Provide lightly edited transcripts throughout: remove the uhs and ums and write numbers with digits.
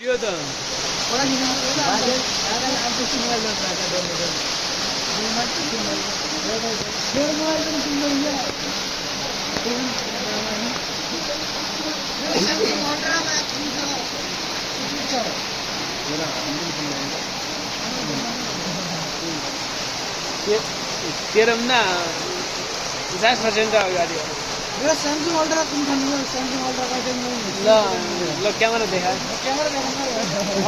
यो त तेरो ना 50% अगाडि हो मेरा सैमसंग अल्ट्रा कुन खानु सैमसंग अल्ट्रा का चाहिँ ल ल क्यामेरा देखा क्यामेरा देखाउनु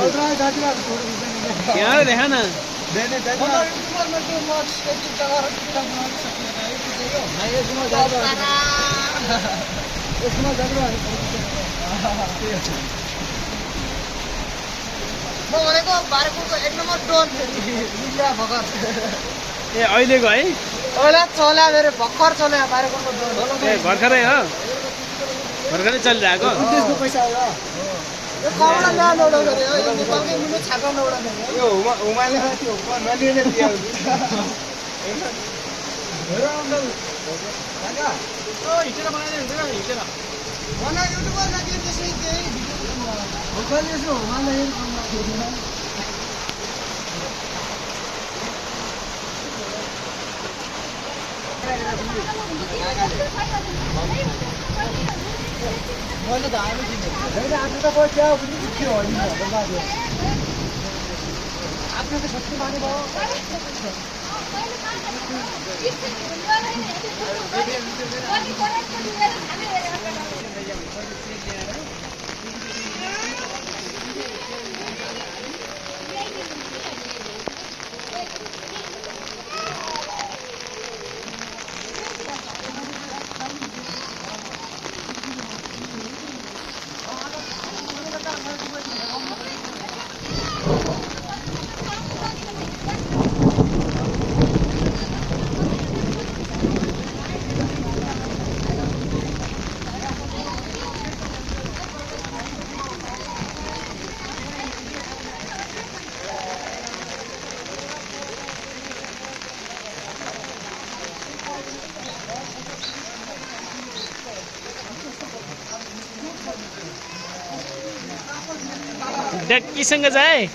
अल्ट्रा जातिरा छोड्नु क्यामेरा देखा न देने जातिरा यूट्यूबर में तो मत एक जगह रखता बना सकते हैं ये चाहिए नहीं इसमें जातिरा म भनेको बारेकोको एक नम्बर डोन मिल्या भगर ए अहिलेको है ओला चला मेरे भक्कर चले बारेकोको डोन ए भर्खरै हो भर्खरै चलिरहेको त्यसको पैसा आयो यो कमला ल्यान एउटा गरे यो नेपालकै मुनि छापाउन एउटा गरे यो उमाले त्यो नलिने दियो हेर अङ्कल दादा ओ हिटेर बनाइदिनु हुन्छ हिटेर बना युट्युबर लागि त्यसै त्यही होटल यसो उमाले मैले त हाल्नु दिने हैन आफ्नो त भयो क्या पनि के हो नि भन्दा आफ्नो त सबै माने भयो डक्कीसँग जाए